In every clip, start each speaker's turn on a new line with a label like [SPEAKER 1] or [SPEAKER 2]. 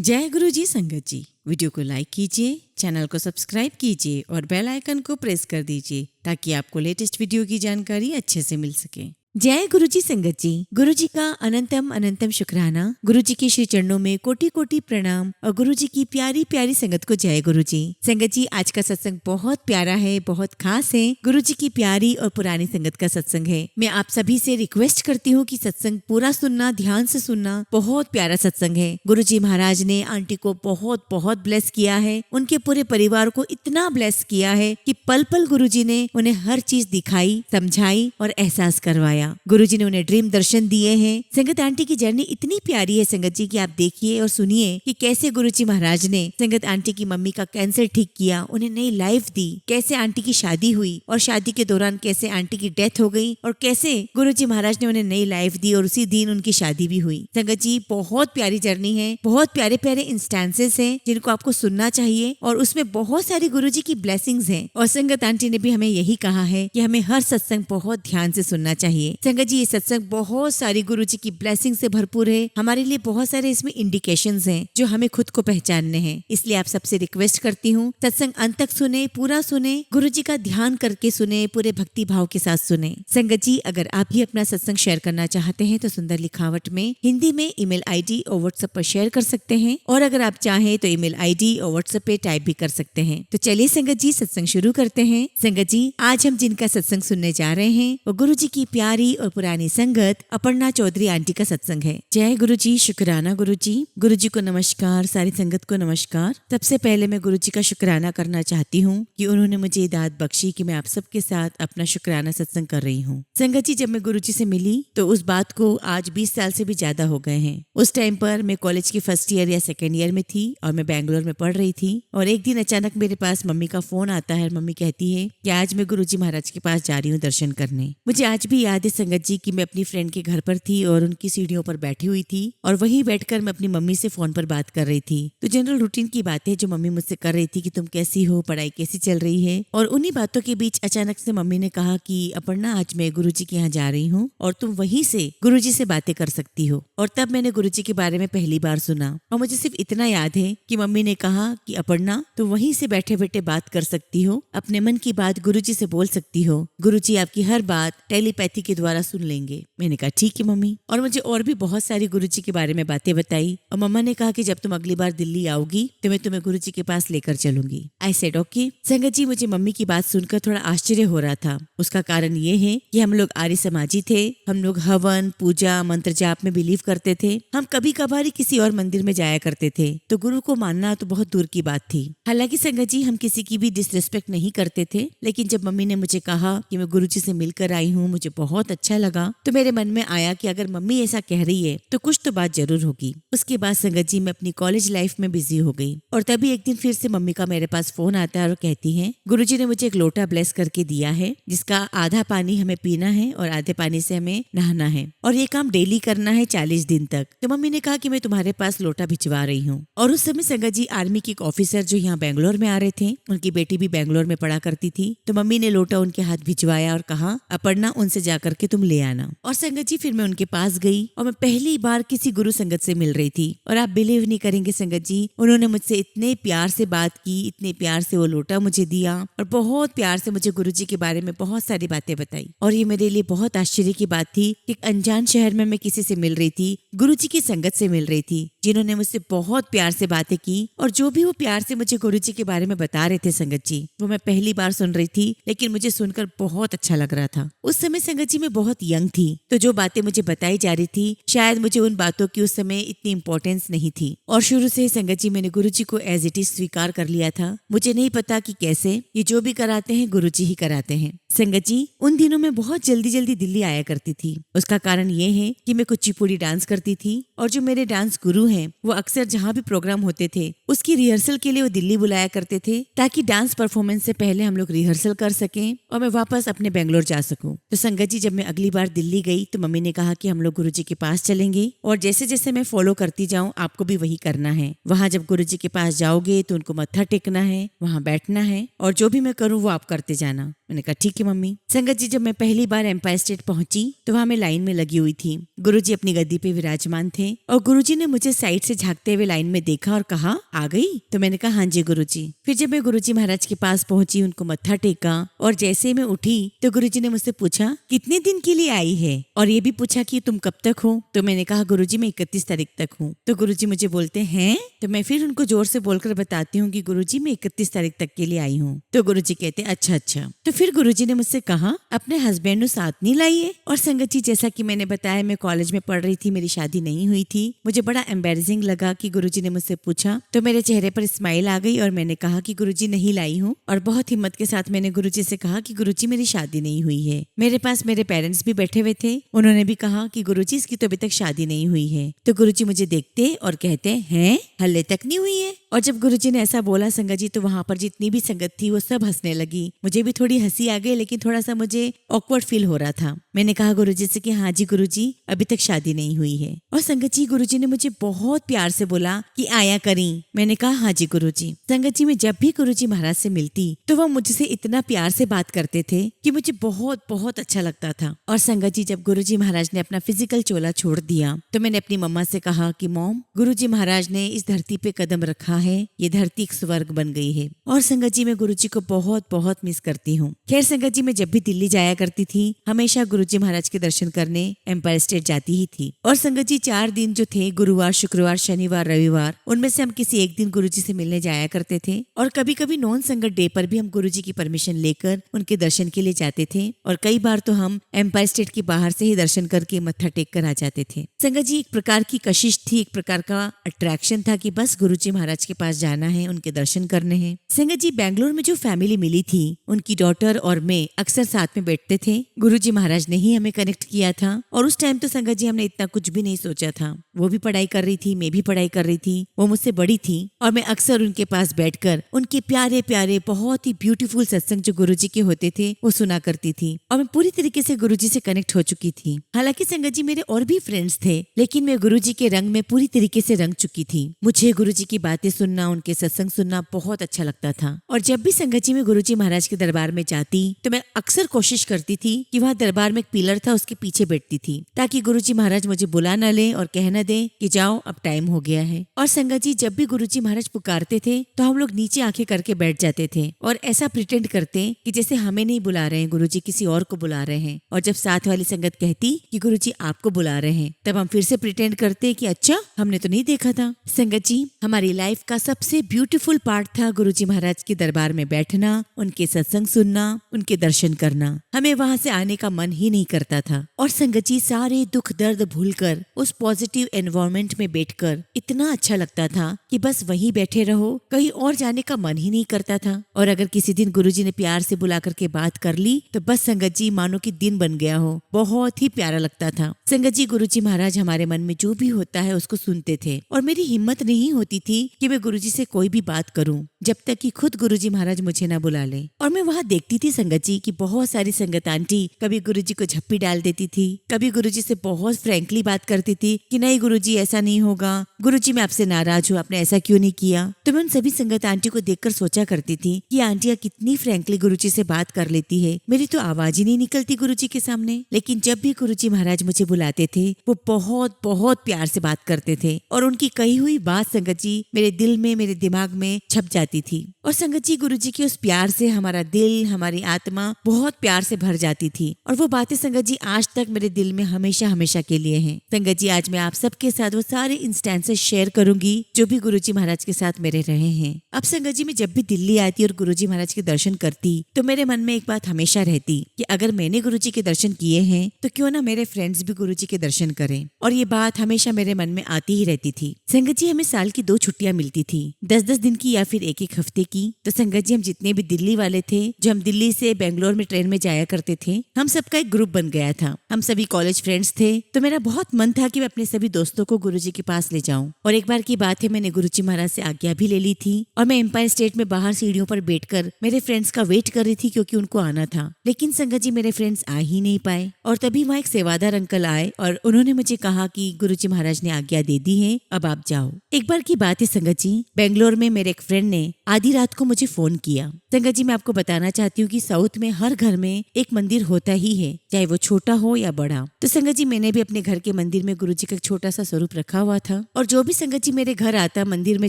[SPEAKER 1] जय गुरु जी संगत जी। वीडियो को लाइक कीजिए, चैनल को सब्सक्राइब कीजिए और बेल आइकन को प्रेस कर दीजिए ताकि आपको लेटेस्ट वीडियो की जानकारी अच्छे से मिल सके। जय गुरु जी संगत जी। गुरु जी का अनंतम अनंतम शुक्राना। गुरु जी के श्री चरणों में कोटि कोटि प्रणाम और गुरु जी की प्यारी प्यारी संगत को जय गुरु जी। संगत जी, आज का सत्संग बहुत प्यारा है, बहुत खास है। गुरु जी की प्यारी और पुरानी संगत का सत्संग है। मैं आप सभी से रिक्वेस्ट करती हूँ कि सत्संग पूरा सुनना, ध्यान से सुनना। बहुत प्यारा सत्संग है। गुरु जी महाराज ने आंटी को बहुत बहुत ब्लेस किया है, उनके पूरे परिवार को इतना ब्लेस किया है कि पल पल गुरु जी ने उन्हें हर चीज दिखाई, समझाई और एहसास करवाया। गुरुजी ने उन्हें ड्रीम दर्शन दिए हैं। संगत आंटी की जर्नी इतनी प्यारी है संगत जी कि आप देखिए और सुनिए कि कैसे गुरुजी महाराज ने संगत आंटी की मम्मी का कैंसर ठीक किया, उन्हें नई लाइफ दी, कैसे आंटी की शादी हुई और शादी के दौरान कैसे आंटी की डेथ हो गई और कैसे गुरुजी महाराज ने उन्हें नई लाइफ दी और उसी दिन उनकी शादी भी हुई। संगत जी, बहुत प्यारी जर्नी है, बहुत प्यारे प्यारे इंस्टेंसेस हैं जिनको आपको सुनना चाहिए और उसमें बहुत सारी गुरुजी की ब्लेसिंग्स हैं। और संगत आंटी ने भी हमें यही कहा है कि हमें हर सत्संग बहुत ध्यान से सुनना चाहिए। संगत जी, ये सत्संग बहुत सारी गुरु जी की ब्लेसिंग से भरपूर है। हमारे लिए बहुत सारे इसमें इंडिकेशंस हैं जो हमें खुद को पहचानने हैं। इसलिए आप सबसे रिक्वेस्ट करती हूँ, सत्संग अंत तक सुने, पूरा सुने, गुरु जी का ध्यान करके सुने, पूरे भक्ति भाव के साथ सुने। संगत जी, अगर आप भी अपना सत्संग शेयर करना चाहते हैं तो सुंदर लिखावट में हिंदी में ईमेल आईडी और व्हाट्सएप पर शेयर कर सकते हैं और अगर आप चाहें तो ईमेल आईडी और व्हाट्सएप पे टाइप भी कर सकते हैं। तो चलिए संगत जी, सत्संग शुरू करते हैं। संगत जी, आज हम जिनका सत्संग सुनने जा रहे हैं वो गुरु जी की प्यारी और पुरानी संगत अपर्णा चौधरी आंटी का सत्संग है। जय गुरु जी, शुक्राना गुरु जी। गुरु जी को नमस्कार, सारी संगत को नमस्कार। सबसे पहले मैं गुरु जी का शुक्राना करना चाहती हूँ कि उन्होंने मुझे दाद बख्शी कि मैं आप सबके साथ अपना शुक्राना सत्संग कर रही हूँ। संगत जी, जब मैं गुरु जी से मिली तो उस बात को आज 20 साल से भी ज्यादा हो गए हैं। उस टाइम पर मैं कॉलेज की फर्स्ट ईयर या सेकेंड ईयर में थी और मैं बैंगलोर में पढ़ रही थी और एक दिन अचानक मेरे पास मम्मी का फोन आता है। मम्मी कहती है कि आज मैं गुरु जी महाराज के पास जा रही हूँ दर्शन करने। मुझे आज भी याद है संगत जी कि मैं अपनी फ्रेंड के घर पर थी और उनकी सीढ़ियों पर बैठी हुई थी और वहीं बैठकर मैं अपनी मम्मी से फोन पर बात कर रही थी। तो जनरल रूटीन की बातें जो मम्मी मुझसे कर रही थी कि तुम कैसी हो, पढ़ाई कैसी चल रही है, और उन्हीं बातों के बीच अचानक से मम्मी ने कहा कि अपर्णा, आज मैं गुरुजी के यहाँ जा रही हूँ और तुम वहीं से गुरुजी से बातें कर सकती हो। और तब मैंने गुरुजी के बारे में पहली बार सुना और मुझे सिर्फ इतना याद है कि मम्मी ने कहा कि अपर्णा, तुम वहीं से बैठे बैठे बात कर सकती हो, अपने मन की बात गुरुजी से बोल सकती हो, गुरुजी आपकी हर बात टेलीपैथी के द्वारा सुन लेंगे। मैंने कहा ठीक है मम्मी, और मुझे और भी बहुत सारी गुरुजी के बारे में बातें बताई और मम्मा ने कहा कि जब तुम अगली बार दिल्ली आओगी तो मैं तुम्हें गुरुजी के पास लेकर चलूंगी। I said okay. संगत जी, मुझे मम्मी की बात सुनकर थोड़ा आश्चर्य हो रहा था। उसका कारण ये है कि हम लोग आर्य समाजी थे, हम लोग हवन, पूजा, मंत्र जाप में बिलीव करते थे। हम कभी कभार ही किसी और मंदिर में जाया करते थे, तो गुरु को मानना तो बहुत दूर की बात थी। हालांकि संगत जी, हम किसी की भी डिसरिस्पेक्ट नहीं करते थे, लेकिन जब मम्मी ने मुझे कहा कि मैं गुरुजी से मिलकर आई हूँ, मुझे बहुत अच्छा लगा, तो मेरे मन में आया कि अगर मम्मी ऐसा कह रही है तो कुछ तो बात जरूर होगी। उसके बाद संगत जी, मैं अपनी कॉलेज लाइफ में बिजी हो गई और तभी एक दिन फिर से मम्मी का मेरे पास फोन आता है और कहती है गुरुजी ने मुझे एक लोटा ब्लेस करके दिया है जिसका आधा पानी हमें पीना है और आधे पानी से हमें नहाना है और ये काम डेली करना है 40 दिन तक। तो मम्मी ने कहा कि मैं तुम्हारे पास लोटा भिजवा रही हूँ। और उस समय संगत जी, आर्मी के एक ऑफिसर जो यहाँ बैंगलोर में आ रहे थे, उनकी बेटी भी बैंगलोर में पढ़ा करती थी, तो मम्मी ने लोटा उनके हाथ भिजवाया और कहा अपर्णा, उनसे जाकर के तुम ले आना। और संगत जी, फिर मैं उनके पास गई और मैं पहली बार किसी गुरु संगत से मिल रही थी और आप बिलीव नहीं करेंगे संगत जी, उन्होंने मुझसे इतने प्यार से बात की, इतने प्यार से वो लोटा मुझे दिया और बहुत प्यार से मुझे गुरुजी के बारे में बहुत सारी बातें बताई। और ये मेरे लिए बहुत आश्चर्य की बात थी कि एक अनजान शहर में मैं किसी से मिल रही थी, गुरुजी की संगत से मिल रही थी, जिन्होंने मुझसे बहुत प्यार से बातें की और जो भी वो प्यार से मुझे गुरुजी के बारे में बता रहे थे संगत जी, वो मैं पहली बार सुन रही थी, लेकिन मुझे सुनकर बहुत अच्छा लग रहा था। उस समय संगत जी मैं बहुत यंग थी, तो जो बातें मुझे बताई जा रही थी शायद मुझे उन बातों की उस समय इतनी इंपॉर्टेंस नहीं थी और शुरू से संगत जी मैंने गुरुजी को एज इट इज स्वीकार कर लिया था। मुझे नहीं पता कि कैसे, ये जो भी कराते हैं गुरुजी ही कराते हैं। संगत जी, उन दिनों में बहुत जल्दी जल्दी दिल्ली आया करती थी। उसका कारण ये है कि मैं कुचिपुड़ी डांस करती थी और जो मेरे डांस गुरु हैं वो अक्सर जहाँ भी प्रोग्राम होते थे उसकी रिहर्सल के लिए वो दिल्ली बुलाया करते थे ताकि डांस परफॉर्मेंस से पहले हम लोग रिहर्सल कर सकें और मैं वापस अपने बेंगलोर जा सकूं। तो संगत जी, जब मैं अगली बार दिल्ली गई तो मम्मी ने कहा कि हम लोग गुरुजी के पास चलेंगे और जैसे जैसे मैं फॉलो करती जाऊं आपको भी वही करना है। वहाँ जब गुरुजी के पास जाओगे तो उनको मत्था टेकना है, वहाँ बैठना है और जो भी मैं करूँ वो आप करते जाना। मैंने कहा ठीक है मम्मी। संगत जी, जब मैं पहली बार एम्पायर स्टेट पहुंची तो वहाँ मैं लाइन में लगी हुई थी। गुरुजी अपनी गद्दी पे विराजमान थे और गुरुजी ने मुझे साइड से झांकते हुए लाइन में देखा और कहा, आ गई? तो मैंने कहा हाँ जी गुरुजी। फिर जब मैं गुरुजी महाराज के पास पहुंची, उनको मत्था टेका और जैसे ही मैं उठी तो गुरुजी ने मुझसे पूछा कितने दिन के लिए आई है, और ये भी पूछा कि तुम कब तक हो। तो मैंने कहा गुरुजी मैं 31 तारीख तक हूँ। तो गुरुजी मुझे बोलते हैं, तो मैं फिर उनको जोर से बोलकर बताती हूँ कि गुरुजी मैं 31 तारीख तक के लिए आई हूँ। तो गुरुजी कहते अच्छा अच्छा। तो फिर गुरुजी ने मुझसे कहा अपने हस्बैंड को साथ नहीं लाइए। और संगत जी, जैसा कि मैंने बताया, मैं कॉलेज में पढ़ रही थी, मेरी शादी नहीं हुई थी। मुझे बड़ा एम्बेरसिंग लगा कि गुरुजी ने मुझसे पूछा, तो मेरे चेहरे पर स्माइल आ गई और मैंने कहा कि गुरुजी नहीं लाई हूँ। और बहुत हिम्मत के साथ मैंने गुरुजी से कहा कि गुरुजी मेरी शादी नहीं हुई है। मेरे पास मेरे पेरेंट्स भी बैठे हुए थे, उन्होंने भी कहा कि गुरुजी इसकी तो अभी तक शादी नहीं हुई है। तो गुरुजी मुझे देखते और कहते हैं हल्ले तक नहीं हुई है। और जब गुरुजी ने ऐसा बोला संगत जी, तो वहां पर जितनी भी संगत थी वो सब हंसने लगी। मुझे भी थोड़ी हंसी आ गई, लेकिन थोड़ा सा मुझे ऑकवर्ड फील हो रहा था। मैंने कहा गुरुजी से कि हाँ जी गुरुजी अभी तक शादी नहीं हुई है। और संगत जी, गुरुजी ने मुझे बहुत प्यार से बोला कि आया करी। मैंने कहा हाँ जी गुरुजी। संगत जी, मैं जब भी गुरुजी महाराज से मिलती तो वह मुझसे इतना प्यार से बात करते थे कि मुझे बहुत बहुत अच्छा लगता था। और संगत जी, जब गुरुजी महाराज ने अपना फिजिकल चोला छोड़ दिया तो मैंने अपनी मम्मा से कहा कि मॉम, गुरुजी महाराज ने इस धरती पे कदम रखा है, ये धरती एक स्वर्ग बन गई है। और संगत जी, मैं गुरुजी को बहुत बहुत मिस करती हूँ। खैर संगत जी, मैं जब भी दिल्ली जाया करती थी हमेशा गुरुजी महाराज के दर्शन करने एम्पायर स्टेट जाती ही थी। और संगत जी, 4 दिन जो थे, गुरुवार, शुक्रवार, शनिवार, रविवार, उनमें से हम किसी एक दिन गुरुजी से मिलने जाया करते थे। और कभी कभी नॉन संगत डे पर भी हम गुरुजी की परमिशन लेकर उनके दर्शन के लिए जाते थे। और कई बार तो हम एम्पायर स्टेट के बाहर से ही दर्शन करके मत्था टेक कर आ जाते थे। संगत जी, एक प्रकार की कशिश थी, एक प्रकार का अट्रैक्शन था कि बस गुरुजी महाराज के पास जाना है, उनके दर्शन करने हैं। संगत जी, बैंगलोर में जो फैमिली मिली थी, उनकी डॉटर और मैं अक्सर साथ में बैठते थे। गुरुजी महाराज ने ही हमें कनेक्ट किया था। और उस टाइम तो संगत जी हमने इतना कुछ भी नहीं सोचा था। वो भी पढ़ाई कर रही थी, मैं भी पढ़ाई कर रही थी। वो मुझसे बड़ी थी और मैं अक्सर उनके पास बैठकर उनके प्यारे प्यारे बहुत ही ब्यूटीफुल सत्संग जो गुरुजी के होते थे वो सुना करती थी। और मैं पूरी तरीके से गुरुजी से कनेक्ट हो चुकी थी। हालांकि संगत जी, मेरे और भी फ्रेंड्स थे, लेकिन मैं गुरुजी के रंग में पूरी तरीके से रंग चुकी थी। मुझे गुरुजी की बातें सुनना, उनके सत्संग सुनना बहुत अच्छा लगता था। और जब भी संगत जी मैं गुरुजी महाराज के दरबार में जाती तो मैं अक्सर कोशिश करती थी कि वहाँ दरबार में एक पिलर था, उसके पीछे बैठती थी, ताकि गुरुजी महाराज मुझे बुला न ले और कह न दे कि जाओ अब टाइम हो गया है। और संगत जी, जब भी गुरुजी महाराज पुकारते थे तो हम लोग नीचे आंखें करके बैठ जाते थे और ऐसा प्रिटेंड करते कि जैसे हमें नहीं बुला रहे हैं, गुरुजी किसी और को बुला रहे हैं। और जब साथ वाली संगत कहती कि गुरुजी आपको बुला रहे हैं, तब हम फिर से प्रिटेंड करते कि अच्छा, हमने तो नहीं देखा था। संगत जी, हमारी लाइफ का सबसे ब्यूटीफुल पार्ट था गुरुजी महाराज के दरबार में बैठना, उनके सत्संग सुनना, उनके दर्शन करना। हमें वहाँ से आने का मन ही नहीं करता था। और संगत जी, सारे दुख दर्द भूलकर उस पॉजिटिव एनवायरनमेंट में बैठकर इतना अच्छा लगता था कि बस वहीं बैठे रहो, कहीं और जाने का मन ही नहीं करता था। और अगर किसी दिन गुरुजी ने प्यार से बुला करके बात कर ली तो बस संगत जी मानो कि दिन बन गया हो, बहुत ही प्यारा लगता था। संगत जी, गुरुजी महाराज हमारे मन में जो भी होता है उसको सुनते थे और मेरी हिम्मत नहीं होती थी कि मैं गुरुजी से कोई भी बात करूं जब तक कि खुद गुरुजी महाराज मुझे ना बुला ले। और मैं वहाँ देखती थी संगत जी कि बहुत सारी संगत आंटी कभी गुरुजी को झप्पी डाल देती थी, कभी गुरुजी से बहुत फ्रैंकली बात करती थी कि नहीं गुरुजी ऐसा नहीं होगा, गुरुजी मैं आपसे नाराज हूँ, आपने ऐसा क्यों नहीं किया। तो मैं उन सभी संगत आंटी को देखकर सोचा करती थी कि आंटियां कितनी फ्रैंकली गुरुजी से बात कर लेती है, मेरी तो आवाज ही नहीं निकलती गुरुजी के सामने। लेकिन जब भी गुरुजी महाराज मुझे बुलाते थे वो बहुत बहुत प्यार से बात करते थे और उनकी कही हुई बात संगत जी मेरे दिल में, मेरे दिमाग में छप जाती थी। और संगत जी, गुरुजी के उस प्यार से हमारा दिल, हमारी आत्मा बहुत प्यार से भर जाती थी। और वो बातें संगत जी आज तक मेरे दिल में हमेशा हमेशा के लिए हैं। संगत जी, आज मैं आप सबके साथ वो सारे इंस्टेंसेस शेयर करूंगी जो भी गुरुजी महाराज के साथ मेरे रहे हैं। अब संगत जी, मैं जब भी दिल्ली आती और गुरुजी महाराज के दर्शन करती तो मेरे मन में एक बात हमेशा रहती कि अगर मैंने गुरुजी के दर्शन किए हैं तो क्यों ना मेरे फ्रेंड्स भी गुरुजी के दर्शन करें। और ये बात हमेशा मेरे मन में आती ही रहती थी। संगत जी, हमें साल की 2 छुट्टियां मिलती थी, 10-10 दिन की या फिर 1-1 हफ्ते की। तो संगत जी, हम जितने भी दिल्ली वाले थे, जो हम दिल्ली से बेंगलोर में ट्रेन में जाया करते थे, हम सबका एक ग्रुप बन गया था। हम सभी कॉलेज फ्रेंड्स थे। तो मेरा बहुत मन था कि मैं अपने सभी दोस्तों को गुरुजी के पास ले जाऊं। और एक बार की बात है, मैंने गुरुजी महाराज से आज्ञा भी ले ली थी और मैं एम्पायर स्टेट में बाहर सीढ़ियों पर बैठकर मेरे फ्रेंड्स का वेट कर रही थी क्योंकि उनको आना था। लेकिन संगत जी मेरे फ्रेंड्स आ ही नहीं पाए और तभी वहाँ एक सेवादार अंकल आए और उन्होंने मुझे कहा कि गुरुजी महाराज ने आज्ञा दे दी है, अब आप जाओ। एक बार की बात है संगत जी, बेंगलोर में मेरे एक फ्रेंड ने आधी रात को मुझे फोन किया। संगत जी मैं आपको बताना चाहती हूँ कि साउथ में हर घर में एक मंदिर होता ही है, चाहे वो छोटा हो या बड़ा। तो संगत जी मैंने भी अपने घर के मंदिर में गुरुजी का एक छोटा सा स्वरूप रखा हुआ था और जो भी संगत जी मेरे घर आता, मंदिर में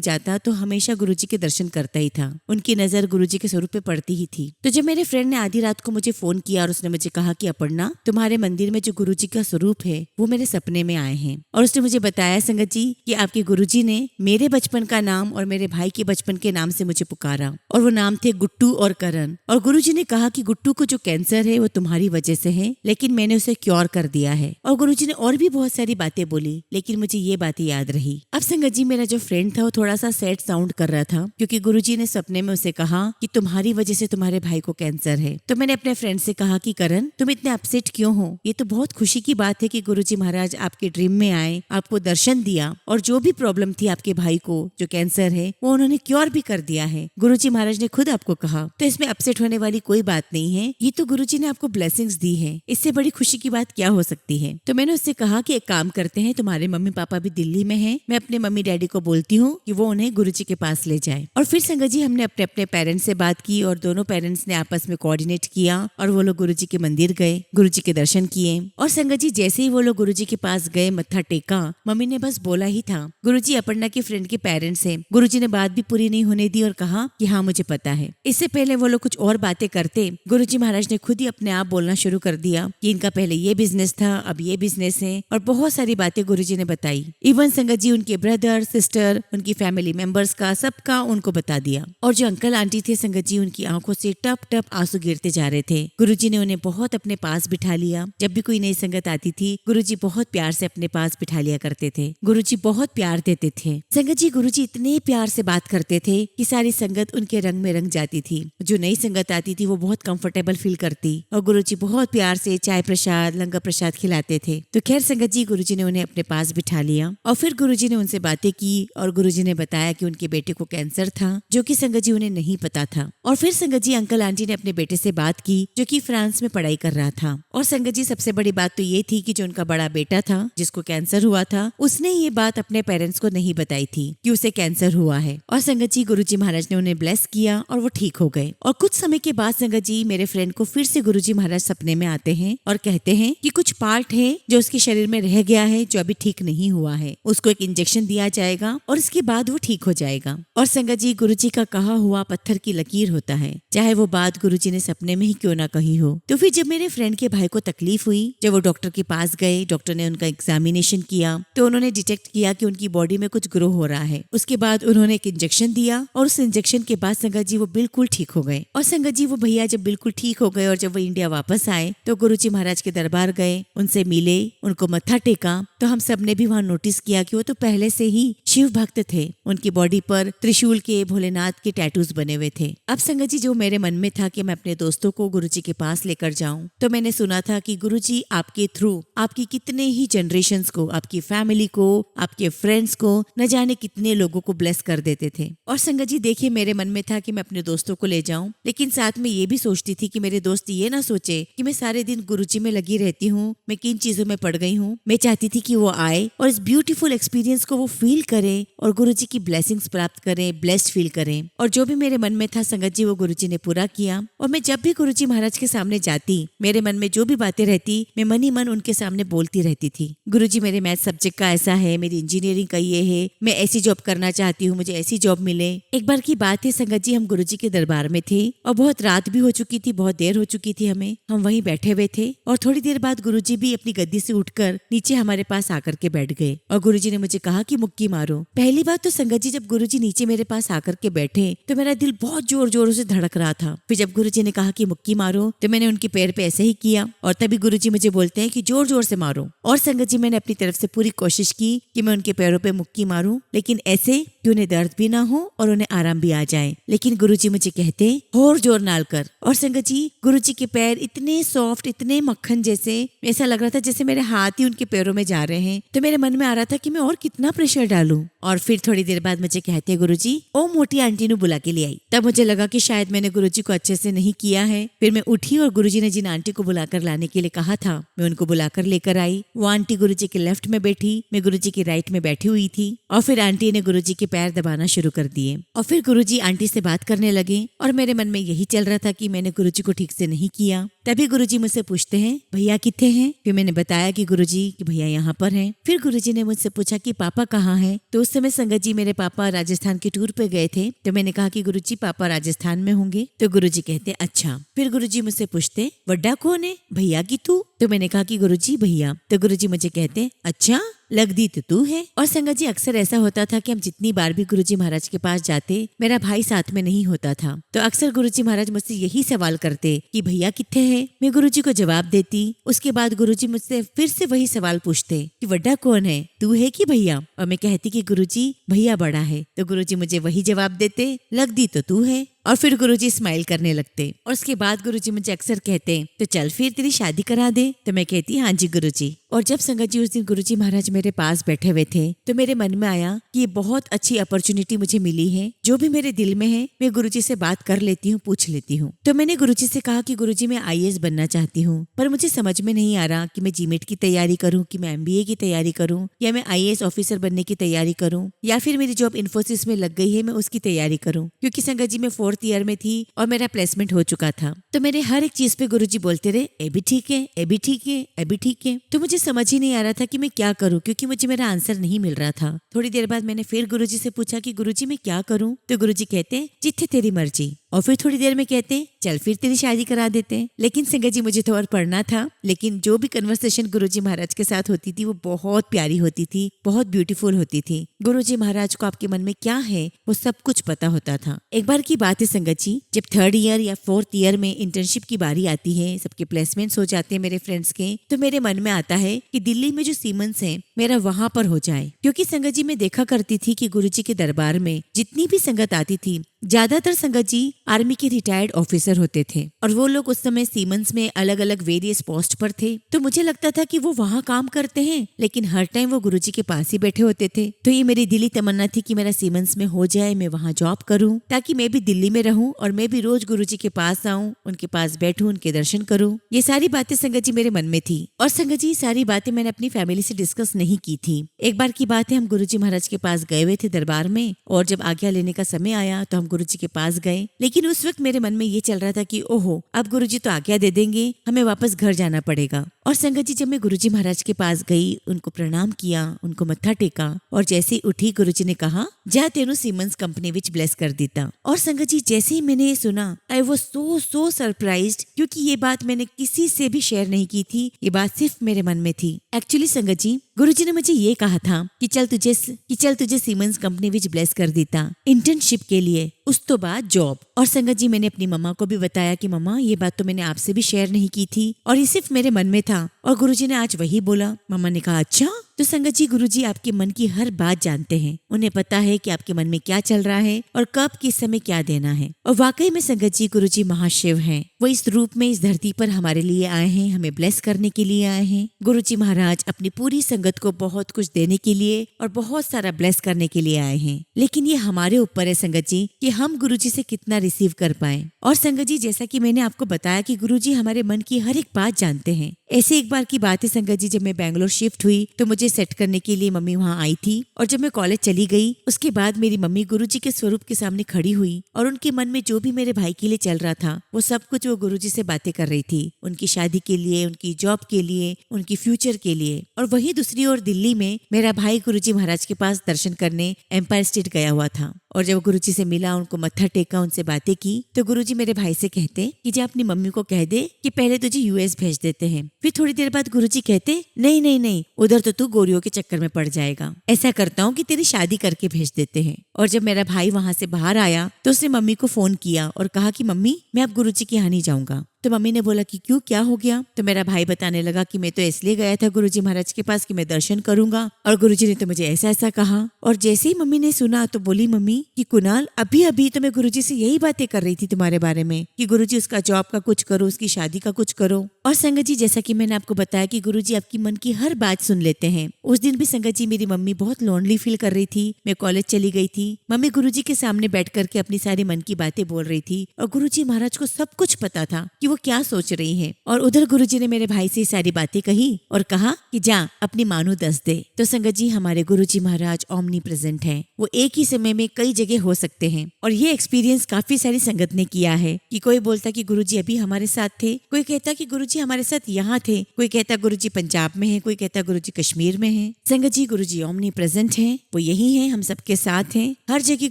[SPEAKER 1] जाता, तो हमेशा गुरुजी के दर्शन करता ही था। उनकी नजर गुरुजी के स्वरूप पे पड़ती ही थी। तो जब मेरे फ्रेंड ने आधी रात को मुझे फोन किया और उसने मुझे कहा कि अपर्णा, तुम्हारे मंदिर में जो गुरुजी का स्वरूप है वो मेरे सपने में आए हैं, और उसने मुझे बताया संगत जी कि आपके गुरुजी ने मेरे बचपन का नाम और मेरे भाई के बचपन के नाम से मुझे पुकारा, और वो नाम थे गुट्टू और करण। और गुरुजी ने कहा कि गुट्टू को जो कैंसर है वो तुम्हारी वजह से है, लेकिन मैंने उसे क्योर कर दिया है। और गुरुजी ने और भी बहुत सारी बातें बोली, लेकिन मुझे ये बातें याद रही। अब संगत जी मेरा जो फ्रेंड था वो थोड़ा सा सैड साउंड कर रहा था क्योंकि गुरुजी ने सपने में उसे कहा कि तुम्हारी वजह से तुम्हारे भाई को कैंसर है। तो मैंने अपने फ्रेंड से कहा कि करण, तुम इतने अपसेट क्यों हो? ये तो बहुत खुशी की बात है कि गुरुजी महाराज आपके ड्रीम में आए, आपको दर्शन दिया और जो भी प्रॉब्लम थी आपके भाई को जो कैंसर है वो उन्होंने क्योर भी कर दिया है। गुरुजी महाराज ने खुद आपको कहा, तो इसमें अपसेट होने वाली कोई बात नहीं है। ये तो गुरुजी ने आपको ब्लेसिंग्स दी है, इससे बड़ी खुशी की बात क्या हो सकती है? तो मैंने उससे कहा कि एक काम करते हैं, तुम्हारे मम्मी पापा भी दिल्ली में हैं, मैं अपने मम्मी डैडी को बोलती हूँ कि वो उन्हें गुरुजी के पास ले जाए। और फिर संगत जी हमने अपने अपने पेरेंट्स से बात की और दोनों पेरेंट्स ने आपस में कोऑर्डिनेट किया और वो लोग गुरुजी के मंदिर गए, गुरुजी के दर्शन किए। और संगत जी जैसे ही वो लोग गुरुजी के पास गए, मत्था टेका, मम्मी ने बस बोला ही था, गुरुजी अपर्णा के फ्रेंड के पेरेंट्स हैं। गुरुजी ने बात भी पूरी नहीं होने दी और कहा कि हाँ मुझे पता है। इससे पहले वो लोग कुछ और बातें करते, गुरुजी महाराज ने खुद ही अपने आप बोलना शुरू कर दिया कि इनका पहले ये बिजनेस था, अब ये बिजनेस है, और बहुत सारी बातें गुरुजी ने बताई। इवन संगत जी उनके ब्रदर सिस्टर, उनकी फैमिली मेंबर्स का, सबका उनको बता दिया। और जो अंकल आंटी थे संगत जी, उनकी आंखों से टप टप आंसू गिरते जा रहे थे। गुरुजी ने उन्हें बहुत अपने पास बिठा लिया। जब भी कोई नई संगत आती थी, गुरुजी बहुत प्यार से अपने पास बिठा लिया करते थे। गुरुजी बहुत प्यार देते थे संगत जी। गुरुजी इतने प्यार से बात करते थे कि सारी संगत उनके रंग में रंग जाती थी। जो नई संगत आती थी वो बहुत कंफर्टेबल फील करती और गुरुजी बहुत प्यार से चाय प्रसाद, लंगर प्रसाद खिलाते थे। तो खैर संगत जी गुरुजी ने उन्हें अपने पास बिठा लिया और फिर गुरुजी ने उनसे बातें की और गुरुजी ने बताया कि उनके बेटे को कैंसर था, जो कि संगत जी उन्हें नहीं पता था। और फिर संगत जी अंकल आंटी ने अपने बेटे से बात की जो कि फ्रांस में पढ़ाई कर रहा था। और संगत जी सबसे बड़ी बात तो ये थी कि जो उनका बड़ा बेटा था जिसको कैंसर हुआ था, उसने ये बात अपने पेरेंट्स को नहीं बताई थी कि उसे कैंसर हुआ है। और संगत जी गुरुजी महाराज ने उन्हें ब्लेस किया और वो ठीक हो गए। और कुछ समय के बाद संगत जी मेरे फ्रेंड को फिर से गुरुजी महाराज सपने में आते हैं और कहते हैं कि कुछ पार्ट है जो उसके शरीर में रह गया है, जो अभी ठीक नहीं हुआ है, उसको एक इंजेक्शन दिया जाएगा और इसके बाद वो ठीक हो जाएगा। और संगत जी गुरुजी का कहा हुआ पत्थर की लकीर होता है, चाहे वो बात गुरुजी ने सपने में ही क्यों ना कही हो। तो फिर जब मेरे फ्रेंड के भाई को तकलीफ हुई, जब वो डॉक्टर के पास गए, डॉक्टर ने उनका एग्जामिनेशन किया तो उन्होंने डिटेक्ट किया कि उनकी बॉडी में कुछ ग्रो हो रहा है। उसके बाद उन्होंने एक इंजेक्शन दिया और उस इंजेक्शन के बाद संगत जी वो बिल्कुल ठीक हो गए। और संगत जी वो भैया जब बिल्कुल ठीक हो गए और जब वो इंडिया वापस आए तो गुरुजी महाराज के दरबार गए, उनसे मिले, उनको मत्था टेका। तो हम सब ने भी वहाँ नोटिस किया कि वो तो पहले से ही शिव भक्त थे। उनकी बॉडी पर त्रिशूल के, भोलेनाथ के टैटूज बने हुए थे। अब संगत जी जो मेरे मन में था कि मैं अपने दोस्तों को गुरुजी के पास लेकर जाऊं, तो मैंने सुना था कि गुरुजी आपके थ्रू आपकी कितने ही जनरेशंस को, आपकी फैमिली को, आपके फ्रेंड्स को, न जाने कितने लोगों को ब्लेस कर देते थे। और संगत जी देखिए मेरे मन में था कि मैं अपने दोस्तों को ले जाऊं, लेकिन साथ में ये भी सोचती थी कि मेरे दोस्त ये ना सोचे कि मैं सारे दिन गुरुजी में लगी रहती हूँ, मैं किन चीजों में पड़ गई हूँ। मैं चाहती थी कि वो आए और इस ब्यूटीफुल एक्सपीरियंस को वो फील करे और गुरुजी की ब्लेसिंग्स प्राप्त करें, ब्लेस्ड फील करें। और जो भी मेरे मन में था संगत जी वो गुरुजी ने पूरा किया। और मैं जब भी गुरुजी महाराज के सामने जाती, मेरे मन में जो भी बातें रहती, मैं मन ही मन उनके सामने बोलती रहती थी। गुरुजी मेरे मैथ सब्जेक्ट का ऐसा है, मेरी इंजीनियरिंग का ये है, मैं ऐसी जॉब करना चाहती हूँ, मुझे ऐसी जॉब मिले। एक बार की बात है संगत जी हम गुरुजी के दरबार में थे और बहुत रात भी हो चुकी थी, बहुत देर हो चुकी थी हमें। हम वहीं बैठे हुए थे और थोड़ी देर बाद गुरुजी भी अपनी गद्दी से उठकर नीचे हमारे पास आकर के बैठ गए और गुरुजी ने मुझे कहा कि मुक्की मारो। मारो। पहली बात तो संगत जी जब गुरुजी नीचे मेरे पास आकर के बैठे तो मेरा दिल बहुत जोर जोरों से धड़क रहा था। फिर जब गुरुजी ने कहा कि मुक्की मारो तो मैंने उनके पैर पे ऐसे ही किया और तभी गुरुजी मुझे बोलते हैं कि जोर जोर से मारो। और संगत जी मैंने अपनी तरफ से पूरी कोशिश की कि मैं उनके पैरों पे मुक्की मारूं, लेकिन ऐसे कि उन्हें दर्द भी ना हो और उन्हें आराम भी आ जाए। लेकिन गुरुजी मुझे कहते और जोर नाल कर। और संगत जी गुरुजी के पैर इतने सॉफ्ट, इतने मक्खन जैसे, ऐसा लग रहा था जैसे मेरे हाथ ही उनके पैरों में जा रहे हैं। तो मेरे मन में आ रहा था कि मैं और कितना प्रेशर डालूं। और फिर थोड़ी देर बाद मुझे कहते गुरुजी ओ मोटी आंटी ने बुला के ले आई। तब मुझे लगा कि शायद मैंने गुरुजी को अच्छे से नहीं किया है। फिर मैं उठी और गुरुजी ने जिन आंटी को बुलाकर लाने के लिए कहा था मैं उनको बुलाकर लेकर आई। वो आंटी गुरुजी के लेफ्ट में बैठी, मैं गुरुजी के राइट में बैठी हुई थी। और फिर आंटी ने गुरुजी के पैर दबाना शुरू कर दिए और फिर गुरुजी आंटी से बात करने लगे। और मेरे मन में यही चल रहा था कि मैंने गुरुजी को ठीक से नहीं किया। तभी गुरुजी मुझसे पूछते हैं भैया किथे हैं। फिर मैंने बताया कि गुरुजी कि भैया यहाँ पर हैं। फिर गुरुजी ने मुझसे पूछा कि पापा कहाँ हैं। तो उस समय संगत जी मेरे पापा राजस्थान के टूर पे गए थे। तो मैंने कहा कि गुरुजी पापा राजस्थान में होंगे। तो गुरुजी कहते अच्छा। फिर गुरुजी मुझसे पूछते वड्डा कौन है, भैया की तू। तो मैंने कहा कि गुरुजी भैया। तो गुरुजी मुझे कहते अच्छा लग दी तो तू है। और संगत जी अक्सर ऐसा होता था कि हम जितनी बार भी गुरुजी महाराज के पास जाते मेरा भाई साथ में नहीं होता था। तो अक्सर गुरुजी महाराज मुझसे यही सवाल करते कि भैया किथे है। मैं गुरुजी को जवाब देती। उसके बाद गुरुजी मुझसे फिर से वही सवाल पूछते कि वड्डा कौन है, तू है कि भैया। और मैं कहती कि गुरुजी भैया बड़ा है। तो गुरुजी मुझे वही जवाब देते लग दी तो तू है। और फिर गुरुजी स्माइल करने लगते। और उसके बाद गुरुजी मुझे अक्सर कहते तो चल फिर तेरी शादी करा दे। तो मैं कहती हाँ जी गुरुजी। और जब संगत जी उस दिन गुरुजी महाराज मेरे पास बैठे हुए थे तो मेरे मन में आया कि ये बहुत अच्छी अपॉर्चुनिटी मुझे मिली है। जो भी मेरे दिल में है मैं गुरुजी से बात कर लेती हूँ, पूछ लेती हूँ। तो मैंने गुरुजी से कहा कि गुरुजी मैं IAS बनना चाहती हूँ, पर मुझे समझ में नहीं आ रहा कि मैं GMAT की तैयारी करूँ, कि मैं MBA की तैयारी करूँ, या मैं IAS ऑफिसर बनने की तैयारी करूँ, या फिर मेरी जॉब इन्फोसिस में लग गई है मैं उसकी तैयारी करूँ। क्योंकि संगत जी मैं 4th ईयर में थी और मेरा प्लेसमेंट हो चुका था। तो मेरे हर एक चीज पे गुरुजी बोलते रहे ए भी ठीक है, ए भी ठीक है, ए भी ठीक है। तो मुझे समझ ही नहीं आ रहा था कि मैं क्या करूं, क्योंकि मुझे मेरा आंसर नहीं मिल रहा था। थोड़ी देर बाद मैंने फिर गुरुजी से पूछा कि गुरुजी मैं क्या करूं। तो गुरुजी कहते जिथे तेरी मर्जी। और फिर थोड़ी देर में कहते चल फिर तेरी शादी करा देते हैं। लेकिन संगत जी मुझे तो और पढ़ना था। लेकिन जो भी कन्वर्सेशन गुरुजी महाराज के साथ होती थी वो बहुत प्यारी होती थी, बहुत ब्यूटीफुल होती थी। गुरुजी महाराज को आपके मन में क्या है वो सब कुछ पता होता था। एक बार की बात है संगत जी, जब 3rd ईयर या 4th ईयर में इंटर्नशिप की बारी आती है, सबके प्लेसमेंट्स हो जाते हैं मेरे फ्रेंड्स के, तो मेरे मन में आता है कि दिल्ली में जो सीमेंस है मेरा वहां पर हो जाए। क्योंकि संगत जी मैं देखा करती थी कि गुरुजी के दरबार में जितनी भी संगत आती थी ज्यादातर संगत जी आर्मी के रिटायर्ड ऑफिसर होते थे और वो लोग उस समय सीमेंस में अलग अलग वेरियस पोस्ट पर थे। तो मुझे लगता था कि वो वहाँ काम करते हैं, लेकिन हर टाइम वो गुरुजी के पास ही बैठे होते थे। तो ये मेरी दिली तमन्ना थी कि मेरा सीमेंस में हो जाए, मैं वहाँ जॉब करूँ, ताकि मैं भी दिल्ली में रहूँ और मैं भी रोज गुरुजी के पास आऊँ, उनके पास बैठूं, उनके दर्शन करूँ। ये सारी बातें संगत जी मेरे मन में थी। और संगत जी सारी बातें मैंने अपनी फैमिली से डिस्कस नहीं की थी। एक बार की बात है, हम गुरुजी महाराज के पास गए हुए थे दरबार में, और जब आज्ञा लेने का समय आया तो हम गुरुजी के पास गए। लेकिन उस वक्त मेरे मन में ये चल रहा था कि ओहो अब गुरुजी तो आज्ञा दे देंगे, हमें वापस घर जाना पड़ेगा। और संगत जी जब मैं गुरुजी महाराज के पास गई, उनको प्रणाम किया, उनको मत्था टेका, और जैसे ही उठी गुरुजी ने कहा जा तेनू सीमेंस कंपनी विच ब्लेस कर देता। और संगत जी जैसे ही मैंने ये सुना आई वाज सो सरप्राइज्ड, क्योंकि ये बात मैंने किसी से भी शेयर नहीं की थी, ये बात सिर्फ मेरे मन में थी। एक्चुअली संगत जी गुरुजी ने मुझे ये कहा था कि चल तुझे सीमेंस कंपनी विच ब्लेस कर देता इंटर्नशिप के लिए, उस तो बाद जॉब। और संगत जी मैंने अपनी मम्मा को भी बताया कि मम्मा ये बात तो मैंने आपसे भी शेयर नहीं की थी और ये सिर्फ मेरे मन में था, और गुरुजी ने आज वही बोला। मम्मा ने कहा अच्छा। तो संगत जी गुरुजी आपके मन की हर बात जानते हैं, उन्हें पता है कि आपके मन में क्या चल रहा है और कब किस समय क्या देना है। और वाकई में संगत जी गुरुजी महाशिव हैं। वो इस रूप में इस धरती पर हमारे लिए आए हैं, हमें ब्लेस करने के लिए आए हैं। गुरुजी महाराज अपनी पूरी संगत को बहुत कुछ देने के लिए और बहुत सारा ब्लेस करने के लिए आए हैं, लेकिन ये हमारे ऊपर है संगत जी कि हम गुरुजी से कितना रिसीव कर पाए। और संगत जी जैसा कि मैंने आपको बताया कि गुरुजी हमारे मन की हर एक बात जानते हैं। ऐसे एक बार की बात है संगत जी, जब मैं बैंगलोर शिफ्ट हुई तो मुझे सेट करने के लिए मम्मी वहाँ आई थी, और जब मैं कॉलेज चली गई उसके बाद मेरी मम्मी गुरुजी के स्वरूप के सामने खड़ी हुई और उनके मन में जो भी मेरे भाई के लिए चल रहा था वो सब कुछ वो गुरुजी से बातें कर रही थी, उनकी शादी के लिए, उनकी जॉब के लिए, उनकी फ्यूचर के लिए। और वहीं दूसरी ओर दिल्ली में मेरा भाई गुरुजी महाराज के पास दर्शन करने एम्पायर स्टेट गया हुआ था। और जब गुरुजी से मिला, उनको मत्था टेका, उनसे बातें की, तो गुरुजी मेरे भाई से कहते कि जा अपनी मम्मी को कह दे कि पहले तुझे यूएस भेज देते हैं। फिर थोड़ी देर बाद गुरुजी कहते नहीं नहीं नहीं, उधर तो तू गोरियों के चक्कर में पड़ जाएगा, ऐसा करता हूँ कि तेरी शादी करके भेज देते हैं। और जब मेरा भाई वहां से बाहर आया तो उसने मम्मी को फोन किया और कहा कि मम्मी मैं अब गुरुजी के यहाँ नहीं जाऊंगा। तो मम्मी ने बोला कि क्यों, क्या हो गया? तो मेरा भाई बताने लगा कि मैं तो इसलिए गया था गुरुजी महाराज के पास कि मैं दर्शन करूंगा, और गुरुजी ने तो मुझे ऐसा ऐसा कहा। और जैसे ही मम्मी ने सुना तो बोली मम्मी कि कुणाल, अभी अभी तो मैं गुरुजी से यही बातें कर रही थी तुम्हारे बारे में कि गुरुजी उसका जॉब का कुछ करो, उसकी शादी का कुछ करो। और संगत जी, जैसा कि मैंने आपको बताया कि गुरुजी आपकी मन की हर बात सुन लेते हैं। उस दिन भी संगत जी मेरी मम्मी बहुत लोनली फील कर रही थी। मैं कॉलेज चली गई थी। मम्मी गुरुजी के सामने बैठ करके अपनी सारी मन की बातें बोल रही थी और गुरुजी महाराज को सब कुछ पता था कि वो क्या सोच रही है। और उधर गुरुजी ने मेरे भाई से सारी बातें कही और कहा कि जा अपनी मानो दस दे। तो संगत जी, हमारे गुरुजी महाराज ओमनी प्रेजेंट हैं। वो एक ही समय में कई जगह हो सकते हैं। और ये एक्सपीरियंस काफी सारी संगत ने किया है कि कोई बोलता कि गुरुजी अभी हमारे साथ थे, कोई कहता कि गुरुजी हमारे साथ यहाँ थे, कोई कहता गुरुजी पंजाब में है, कोई कहता गुरुजी कश्मीर में है। संगत जी, गुरुजी ओमनी प्रेजेंट हैं। वो यही हैं, हम सबके साथ हैं, हर जगह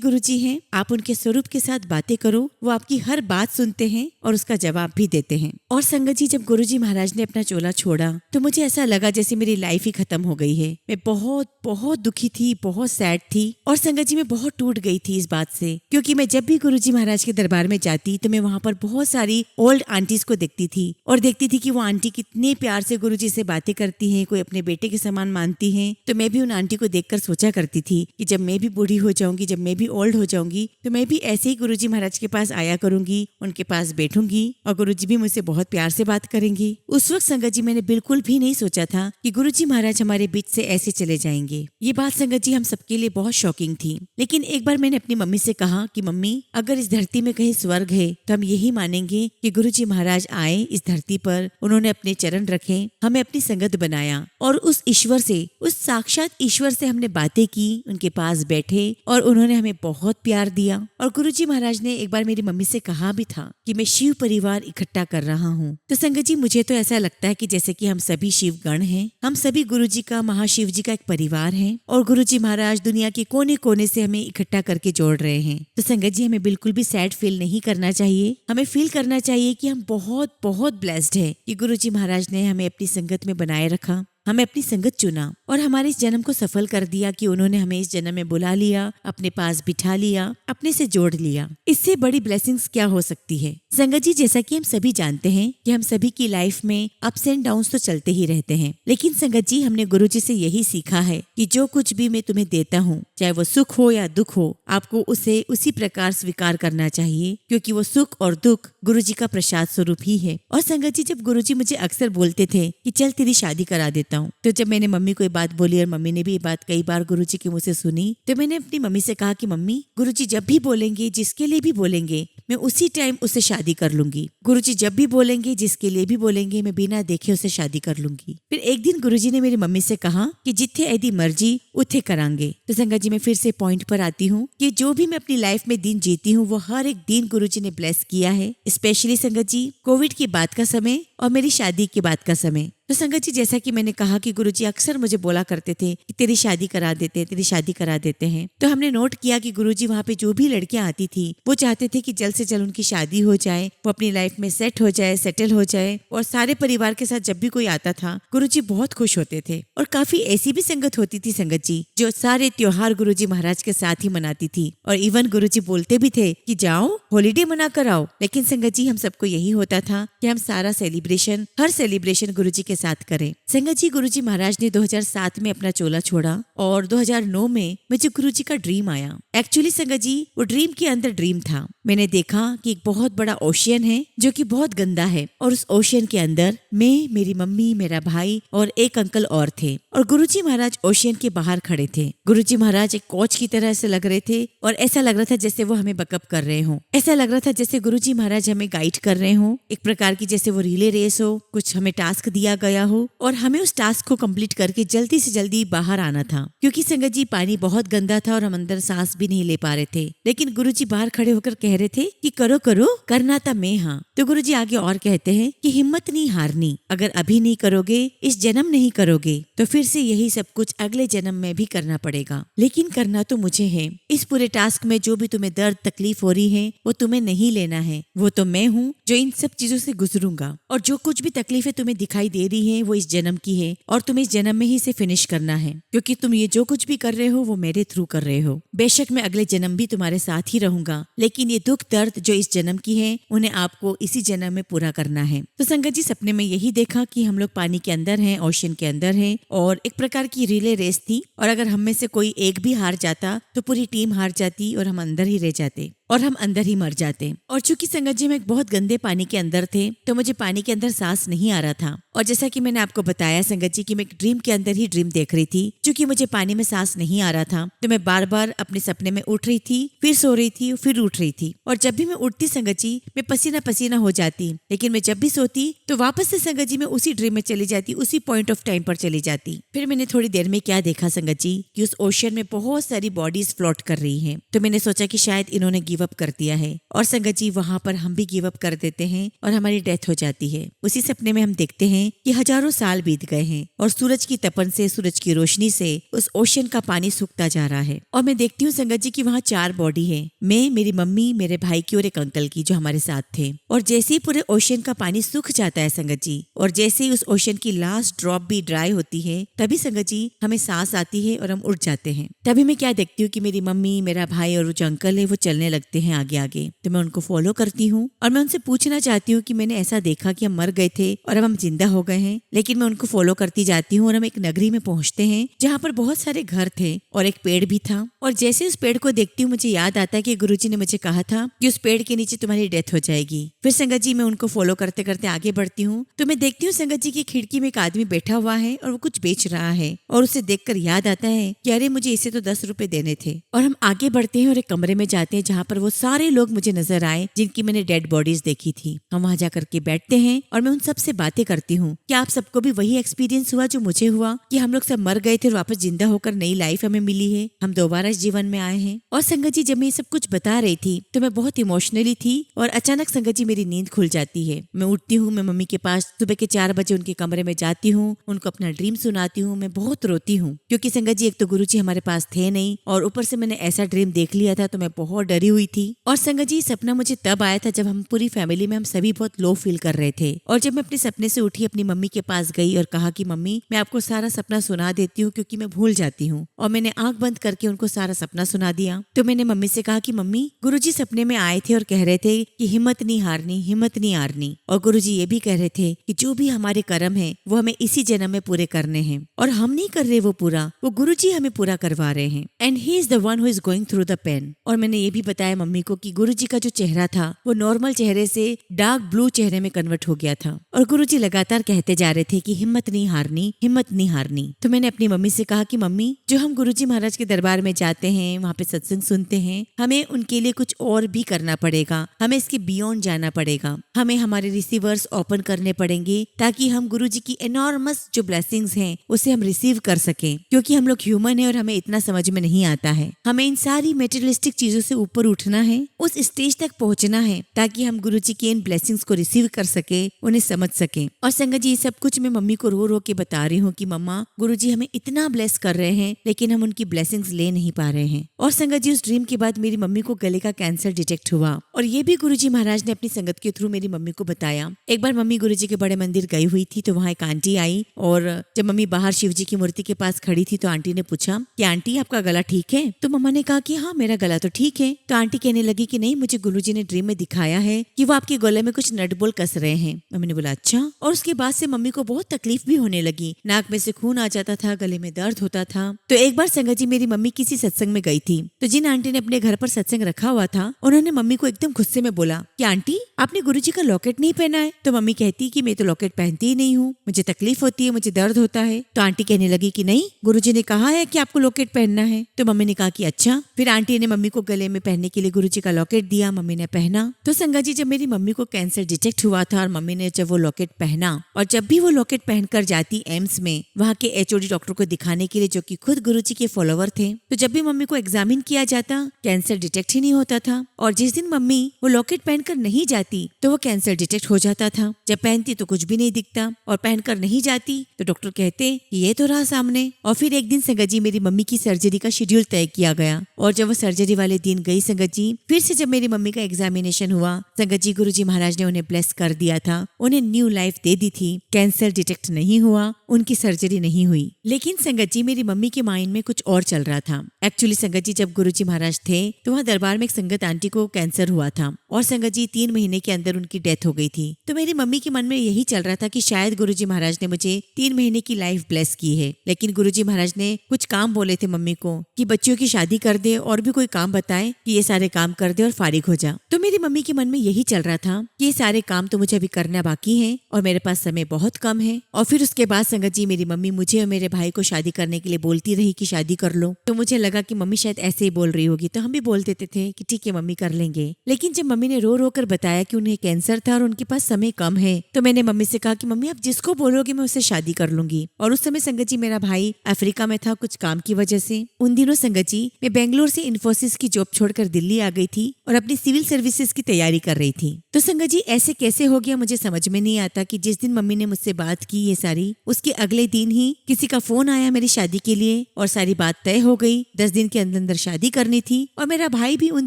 [SPEAKER 1] गुरुजी हैं। आप उनके स्वरूप के साथ बातें करो, वो आपकी हर बात सुनते हैं और उसका जवाब भी देते हैं। और संगत जी, जब गुरुजी महाराज ने अपना चोला छोड़ा तो मुझे ऐसा लगा जैसे मेरी लाइफ ही खत्म हो गई है। मैं बहुत बहुत दुखी थी, बहुत सैड थी। और संगत जी, मैं बहुत टूट गई थी इस बात से, क्योंकि मैं जब भी गुरुजी महाराज के दरबार में जाती तो मैं वहाँ पर बहुत सारी ओल्ड आंटीज को देखती थी और देखती थी कि वो आंटी कितने प्यार से गुरुजी से बातें करती हैं, कोई अपने बेटे के समान मानती हैं। तो मैं भी उन आंटी को देखकर सोचा करती थी कि जब मैं भी बूढ़ी हो जाऊंगी, जब मैं भी ओल्ड हो जाऊंगी, तो मैं भी ऐसे ही गुरुजी महाराज के पास आया करूंगी, उनके पास बैठूंगी और गुरुजी भी मुझसे बहुत प्यार से बात करेंगी। उस वक्त संगत जी, मैंने बिल्कुल भी नहीं सोचा था कि गुरुजी महाराज हमारे बीच से ऐसे चले जाएंगे। ये बात संगत जी हम सबके लिए बहुत शॉकिंग थी। लेकिन एक बार मैंने अपनी मम्मी से कहा कि मम्मी, अगर इस धरती में कहीं स्वर्ग है तो हम यही मानेंगे कि गुरुजी महाराज आए इस धरती पर, उन्होंने अपने चरण रखे, हमें अपनी संगत बनाया और उस ईश्वर से, उस साक्षात ईश्वर से हमने बातें की, उनके पास बैठे और उन्होंने हमें बहुत प्यार दिया। और गुरुजी महाराज ने एक बार मेरी मम्मी से कहा भी था कि मैं शिव परिवार इकट्ठा कर रहा हूँ। तो संगत जी, मुझे तो ऐसा लगता है कि जैसे कि हम सभी शिव गण हैं, हम सभी गुरुजी का, महाशिव जी का एक परिवार है और गुरुजी महाराज दुनिया के कोने कोने से हमें इकट्ठा करके जोड़ रहे हैं। तो संगत जी, हमें बिल्कुल भी सैड फील नहीं करना चाहिए। हमें फील करना चाहिए कि हम बहुत बहुत ब्लेस्ड है कि गुरुजी महाराज ने हमें अपनी संगत में बनाए रखा, हमें अपनी संगत चुना और हमारे इस जन्म को सफल कर दिया कि उन्होंने हमें इस जन्म में बुला लिया, अपने पास बिठा लिया, अपने से जोड़ लिया। इससे बड़ी ब्लेसिंग्स क्या हो सकती है? संगत जी, जैसा कि हम सभी जानते हैं कि हम सभी की लाइफ में अप्स एंड डाउन्स तो चलते ही रहते हैं, लेकिन संगत जी, हमने गुरुजी से यही सीखा है कि जो कुछ भी मैं तुम्हें देता हूँ, चाहे वो सुख हो या दुख हो, आपको उसे उसी प्रकार स्वीकार करना चाहिए, क्योंकि वो सुख और दुख गुरुजी का प्रसाद स्वरूप ही है। और संगत जी, जब गुरुजी मुझे अक्सर बोलते थे कि चल तेरी शादी करा देता हूँ, तो जब मैंने मम्मी को ये बात बोली और मम्मी ने भी ये बात कई बार गुरुजी के मुंह से सुनी, तो मैंने अपनी मम्मी से कहा कि मम्मी, गुरुजी जब भी बोलेंगे, जिसके लिए भी बोलेंगे, मैं उसी टाइम उससे शादी कर लूंगी। गुरुजी जब भी बोलेंगे, जिसके लिए भी बोलेंगे, मैं बिना देखे उसे शादी कर लूंगी। फिर एक दिन गुरुजी ने मेरी मम्मी से कहा कि जिथे ऐदी मर्जी उथे करांगे। तो संगत जी, मैं फिर से पॉइंट पर आती हूँ कि जो भी मैं अपनी लाइफ में दिन जीती हूँ, वो हर एक दिन गुरुजी ने ब्लेस किया है। स्पेशली संगत जी, कोविड की बात का समय और मेरी शादी के बाद का समय। तो संगत जी, जैसा कि मैंने कहा कि गुरुजी अक्सर मुझे बोला करते थे कि तेरी शादी करा देते हैं, तेरी शादी करा देते हैं। तो हमने नोट किया कि गुरुजी वहाँ पे जो भी लड़कियां आती थी, वो चाहते थे कि जल्द से जल्द उनकी शादी हो जाए, वो अपनी लाइफ में सेट हो जाए, सेटल हो जाए। और सारे परिवार के साथ जब भी कोई आता था, गुरुजी बहुत खुश होते थे। और काफी ऐसी भी संगत होती थी संगत जी, जो सारे त्योहार गुरुजी महाराज के साथ ही मनाती थी। और इवन गुरुजी बोलते भी थे कि जाओ हॉलीडे मना कर आओ। लेकिन संगत जी, हम सबको यही होता था कि हम सारा सेलिब्रेशन, हर सेलिब्रेशन गुरुजी के साथ करें। संगत जी, गुरुजी महाराज ने 2007 में अपना चोला छोड़ा और 2009 में मुझे गुरुजी का ड्रीम आया। एक्चुअली संगत जी, वो ड्रीम के अंदर ड्रीम था। मैंने देखा कि एक बहुत बड़ा ओशियन है जो कि बहुत गंदा है और उस ओशियन के अंदर मैं, मेरी मम्मी, मेरा भाई और एक अंकल और थे। और गुरुजी महाराज ओशियन के बाहर खड़े थे। गुरुजी महाराज एक कोच की तरह से लग रहे थे और ऐसा लग रहा था जैसे वो हमें बैकअप कर रहे हो। ऐसा लग रहा था जैसे गुरुजी महाराज हमें गाइड कर रहे हो, एक प्रकार की जैसे वो रिले रेस हो, कुछ हमें टास्क दिया गया हो और हमें उस टास्क को कंप्लीट करके जल्दी से जल्दी बाहर आना था, क्योंकि संगत जी पानी बहुत गंदा था और हम अंदर सांस भी नहीं ले पा रहे थे। लेकिन गुरुजी बाहर खड़े होकर कह रहे थे कि करो करो, करना था मैं। हाँ, तो गुरुजी आगे और कहते हैं कि हिम्मत नहीं हारनी, अगर अभी नहीं करोगे, इस जन्म नहीं करोगे, तो फिर से यही सब कुछ अगले जन्म में भी करना पड़ेगा। लेकिन करना तो मुझे है। इस पूरे टास्क में जो भी तुम्हें दर्द तकलीफ हो रही है वो तुम्हें नहीं लेना है, वो तो मैं हूँ जो इन सब चीजों से गुजरूंगा। और जो कुछ भी तकलीफें तुम्हें दिखाई दे रही है वो इस जन्म की है और तुम्हें इस जन्म में ही से फिनिश करना है, क्योंकि तुम ये जो कुछ भी कर रहे हो वो मेरे थ्रू कर रहे हो। बेशक मैं अगले जन्म भी तुम्हारे साथ ही रहूंगा, लेकिन ये दुख दर्द जो इस जन्म की है उन्हें आपको इसी जन्म में पूरा करना है। तो संगत जी सपने में यही देखा कि हम लोग पानी के अंदर हैं, ओशन के अंदर हैं और एक प्रकार की रिले रेस थी और अगर हम में से कोई एक भी हार जाता तो पूरी टीम हार जाती और हम अंदर ही रह जाते और हम अंदर ही मर जाते। और चूंकि संगत जी में एक बहुत गंदे पानी के अंदर थे तो मुझे पानी के अंदर सांस नहीं आ रहा था। और जैसा कि मैंने आपको बताया संगत जी कि मैं एक ड्रीम के अंदर ही ड्रीम देख रही थी। चूंकि मुझे पानी में सांस नहीं आ रहा था तो मैं बार बार अपने सपने में उठ रही थी, फिर सो रही थी, फिर उठ रही थी। और जब भी मैं उठती संगत जी मैं पसीना पसीना हो जाती, लेकिन मैं जब भी सोती तो वापस से संगत जी मैं उसी ड्रीम में चली जाती, उसी पॉइंट ऑफ टाइम पर चली जाती। फिर मैंने थोड़ी देर में क्या देखा संगत जी कि उस ओशन में बहुत सारी बॉडीज फ्लोट कर रही है। तो मैंने सोचा कि शायद इन्होंने गिव अप कर दिया है और संगत जी वहां पर हम भी गिव अप कर देते हैं और हमारी डेथ हो जाती है। उसी सपने में हम देखते हैं कि हजारों साल बीत गए हैं और सूरज की तपन से, सूरज की रोशनी से उस ओशन का पानी सूखता जा रहा है। और मैं देखती हूँ संगत जी की वहाँ 4 बॉडी है, मैं, मेरी मम्मी, मेरे भाई की और एक अंकल की जो हमारे साथ थे। और जैसे ही पूरे ओशन का पानी सूख जाता है संगत जी और जैसे ही उस ओशन की लास्ट ड्रॉप भी ड्राई होती है तभी संगत जी हमें सांस आती है और हम उठ जाते हैं। तभी मैं क्या देखती हूँ कि मेरी मम्मी, मेरा भाई और जो अंकल है वो चलने लगते हैं आगे आगे। तो मैं उनको फॉलो करती हूँ और मैं उनसे पूछना चाहती हूँ कि मैंने ऐसा देखा कि हम मर गए थे और अब हम जिंदा हो गए हैं। लेकिन मैं उनको फॉलो करती जाती हूँ और हम एक नगरी में पहुंचते हैं जहाँ पर बहुत सारे घर थे और एक पेड़ भी था। और जैसे उस पेड़ को देखती हूँ मुझे याद आता है कि गुरुजी ने मुझे कहा था कि उस पेड़ के नीचे तुम्हारी डेथ हो जाएगी। फिर संगत जी मैं उनको फॉलो करते करते आगे बढ़ती हूँ तो मैं देखती हूँ संगत जी की खिड़की में एक आदमी बैठा हुआ है और वो कुछ बेच रहा है और उसे देखकर याद आता है कि अरे मुझे इसे तो 10 रुपए देने थे। और हम आगे बढ़ते हैं और एक कमरे में जाते हैं जहाँ पर वो सारे लोग मुझे नजर आए जिनकी मैंने डेड बॉडीज देखी थी। हम वहां जाकर के बैठते हैं और मैं उन सबसे बातें करती हूँ कि आप सबको भी वही एक्सपीरियंस हुआ जो मुझे हुआ कि हम लोग सब मर गए थे और वापस जिंदा होकर नई लाइफ हमें मिली है, हम दोबारा इस जीवन में आए हैं। और संगत जी जब मैं ये सब कुछ बता रही थी तो मैं बहुत इमोशनली थी और अचानक संगत जी मेरी नींद खुल जाती है। मैं उठती हूँ, मैं मम्मी के पास सुबह के 4 बजे उनके कमरे में जाती हूँ, उनको अपना ड्रीम सुनाती हूँ। मैं बहुत रोती हूँ क्योंकि संगत जी एक तो गुरुजी हमारे पास थे नहीं और ऊपर से मैंने ऐसा ड्रीम देख लिया था तो मैं बहुत डरी हुई थी। और संगत जी सपना मुझे तब आया था जब हम पूरी फैमिली में हम सभी बहुत लो फील कर रहे थे। और जब मैं अपने सपने से उठी अपनी मम्मी के पास गई और कहा कि मम्मी मैं आपको सारा सपना सुना देती हूँ क्योंकि मैं भूल जाती हूँ। और मैंने आंख बंद करके उनको सारा सपना सुना दिया। तो मैंने मम्मी से कहा कि मम्मी गुरुजी सपने में आए थे और कह रहे थे कि हिम्मत नहीं हारनी, हिम्मत नहीं हारनी। और गुरुजी ये भी कह रहे थे कि जो भी हमारे कर्म है वो हमें इसी जन्म में पूरे करने हैं और हम नहीं कर रहे वो पूरा, वो गुरुजी हमें पूरा करवा रहे हैं। And he is the one who is going through the pain. और मैंने ये भी बताया मम्मी को कि गुरुजी का जो चेहरा था वो नॉर्मल चेहरे से डार्क ब्लू चेहरे में कन्वर्ट हो गया था। और गुरुजी लगातार कहते जा रहे थे कि हिम्मत नहीं हारनी, हिम्मत नहीं हारनी। तो मैंने अपनी मम्मी से कहा कि मम्मी जो हम गुरुजी महाराज के दरबार में जाते हैं, वहाँ पे सत्संग सुनते हैं, हमें उनके लिए कुछ और भी करना पड़ेगा, हमें इसके बियॉन्ड जाना पड़ेगा, हमें हमारे रिसीवर्स ओपन करने पड़ेंगे ताकि हम गुरुजी की एनॉर्मस जो ब्लेसिंग्स हैं उसे हम रिसीव कर सकें। क्योंकि हम लोग ह्यूमन है और हमें इतना समझ में नहीं आता है। हमें इन सारी मेटेरियलिस्टिक चीजों से ऊपर उठना है, उस स्टेज तक पहुंचना है ताकि हम गुरुजी की इन ब्लेसिंग्स को रिसीव कर सके, उन्हें समझ सके। और संगत जी ये सब कुछ मैं मम्मी को रो रो के बता रही हूँ कि मम्मा गुरुजी हमें इतना ब्लेस कर रहे हैं लेकिन हम उनकी ब्लेसिंग्स ले नहीं पा रहे हैं। और संगत जी उस ड्रीम के बाद मेरी मम्मी को गले का कैंसर डिटेक्ट हुआ और ये भी गुरुजी महाराज ने अपनी संगत के थ्रू मेरी मम्मी को बताया। एक बार मम्मी गुरुजी के बड़े मंदिर गई हुई थी तो वहाँ एक आंटी आई और जब मम्मी बाहर शिव जी की मूर्ति के पास खड़ी थी तो आंटी ने पूछा कि आंटी आपका गला ठीक है? तो मम्मा ने कहा कि हाँ मेरा गला तो ठीक है। तो आंटी कहने लगी कि नहीं मुझे गुरुजी ने ड्रीम में दिखाया है कि वो आपके गले में कुछ नट बोल्ट कस रहे हैं। मम्मी ने बोला अच्छा। और उसके बाद से मम्मी को बहुत तकलीफ भी होने लगी, नाक में से खून आ जाता था, गले में दर्द होता था। तो एक बार संगत जी मेरी मम्मी किसी सत्संग में गई थी तो जिन आंटी ने अपने घर पर सत्संग रखा हुआ था उन्होंने मम्मी को एकदम गुस्से में बोला कि आंटी आपने गुरुजी का लॉकेट नहीं पहना है। तो मम्मी कहती कि मैं तो लॉकेट पहनती ही नहीं हूँ, मुझे तकलीफ होती है, मुझे दर्द होता है। तो आंटी कहने लगी कि नहीं, गुरुजी ने कहा है कि आपको लॉकेट पहनना है। तो मम्मी ने कहा कि अच्छा। फिर आंटी ने मम्मी को गले में पहनने के लिए गुरुजी का लॉकेट दिया, मम्मी ने पहना। तो संगा जी, जब मेरी मम्मी को कैंसर डिटेक्ट हुआ था और मम्मी ने जब वो लॉकेट पहना, और जब भी वो लॉकेट पहनकर जाती एम्स में वहाँ के HOD डॉक्टर को दिखाने के लिए, जो कि खुद गुरुजी के फॉलोवर थे, तो जब भी मम्मी को एग्जामिन किया जाता, कैंसर डिटेक्ट ही नहीं होता था। और जिस दिन मम्मी वो लॉकेट पहनकर नहीं जाती तो वो कैंसर डिटेक्ट हो जाता था। जब पहनती तो कुछ भी नहीं दिखता, और पहनकर नहीं जाती तो डॉक्टर कहते कि ये तो रहा सामने। और फिर एक दिन संगत जी, मेरी मम्मी की सर्जरी का शेड्यूल तय किया गया, और जब वो सर्जरी वाले दिन गई संगत जी, फिर से जब मेरी मम्मी का एग्जामिनेशन हुआ, संगत जी, गुरुजी महाराज ने उन्हें ब्लेस कर दिया था, उन्हें न्यू लाइफ दे दी थी। कैंसर डिटेक्ट नहीं हुआ, उनकी सर्जरी नहीं हुई। लेकिन संगत जी, मेरी मम्मी के माइंड में कुछ और चल रहा था। एक्चुअली संगत जी, जब गुरुजी महाराज थे तो वहाँ दरबार में एक संगत आंटी को कैंसर हुआ था, और संगत जी 3 महीने के अंदर उनकी डेथ हो गई थी। तो मेरी मम्मी के मन में यही चल रहा था कि शायद गुरुजी महाराज ने मुझे 3 महीने की लाइफ ब्लेस की है। लेकिन गुरुजी महाराज ने कुछ काम बोले थे मम्मी को कि बच्चों की शादी कर दे, और भी कोई काम बताए कि ये सारे काम कर दे और फारिग हो जा। तो मेरी मम्मी के मन में यही चल रहा था कि ये सारे काम तो मुझे अभी करना बाकी है, और मेरे पास समय बहुत कम है। और फिर उसके बाद संगत जी, मेरी मम्मी मुझे और मेरे भाई को शादी करने के लिए बोलती रही कि शादी कर लो। तो मुझे लगा कि मम्मी शायद ऐसे ही बोल रही होगी, तो हम भी बोल देते थे कि ठीक है मम्मी कर लेंगे। लेकिन जब मम्मी ने रो रो कर बताया कि उन्हें कैंसर था और उनके पास समय कम है, तो मैंने मम्मी से कहा कि मम्मी आप जिसको बोलोगे मैं उससे शादी कर लूंगी। और उस समय संगत जी, मेरा भाई अफ्रीका में था कुछ काम की वजह से। उन दिनों संगत जी, मैं बेंगलोर से इन्फोसिस की जॉब छोड़कर दिल्ली आ गई थी और अपनी सिविल सर्विसेज की तैयारी कर रही थी। तो संगत जी, ऐसे कैसे हो गया मुझे समझ में नहीं आता कि जिस दिन मम्मी ने मुझसे बात की ये सारी, उसके अगले दिन ही किसी का फोन आया मेरी शादी के लिए, और सारी बात तय हो गई। 10 दिन के अंदर शादी करनी थी, और मेरा भाई भी उन